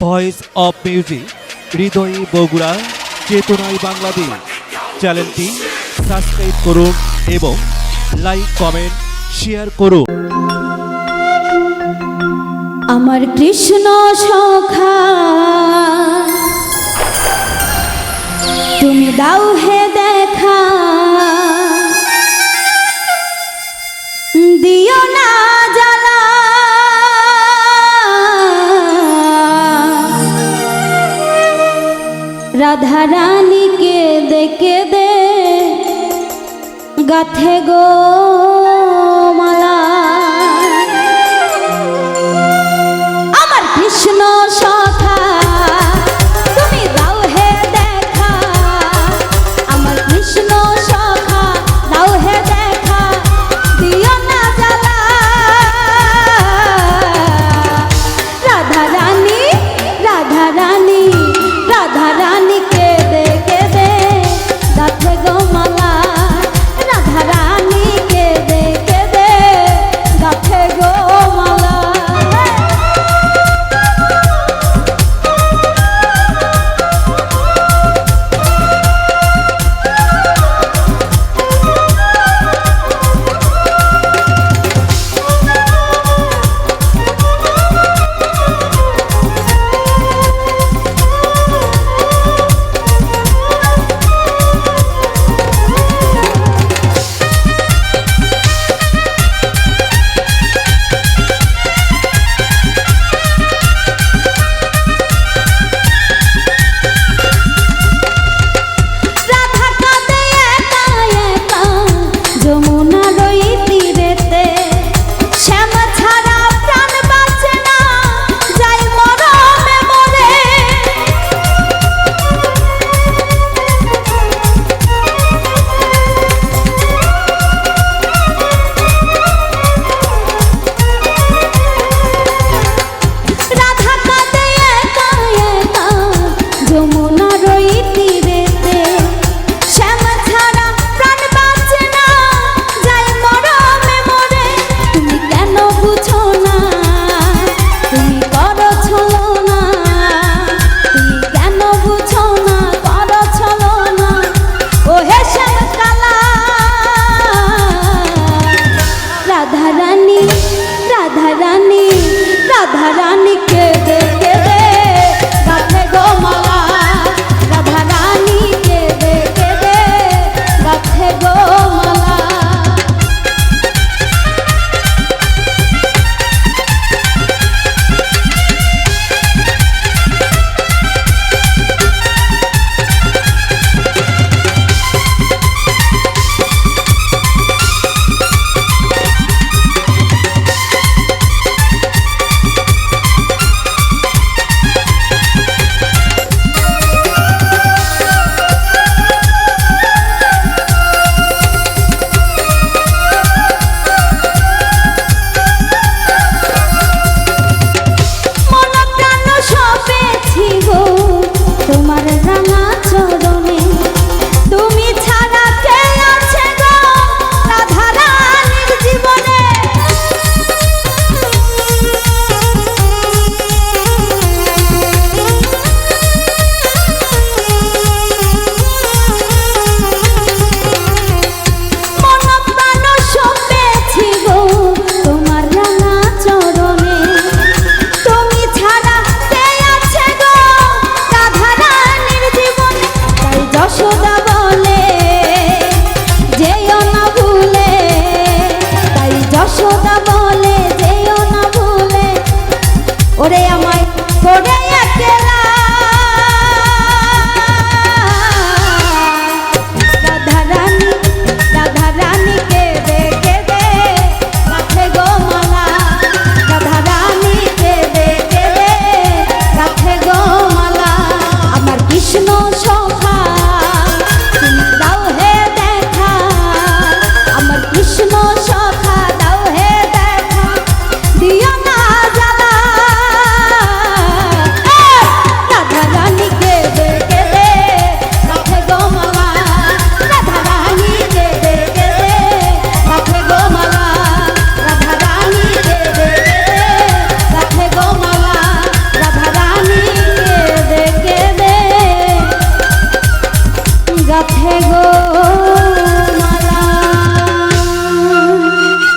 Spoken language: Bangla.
ভয়েস অফ মিউজিক হৃদয়ে বগুড়া চেতনায় বাংলাদেশ চ্যানেলটি সাবস্ক্রাইব করুন এবং লাইক কমেন্ট শেয়ার করুন। আমার কৃষ্ণ সখা তুমি দাও হে দেখা, দিও না জ্বালা রাধা রানীকে দেখে দে গাথে গো মালা। আমার কৃষ্ণ সখা তুমি দাও হে দেখা, আমার কৃষ্ণ সখা দাও হে দেখা, দিও না জ্বালা রাধা রানী রাধা রানী রাধা রানীকে দেখে দে গাথে গো মালা, রাধা রানীকে গাথে গো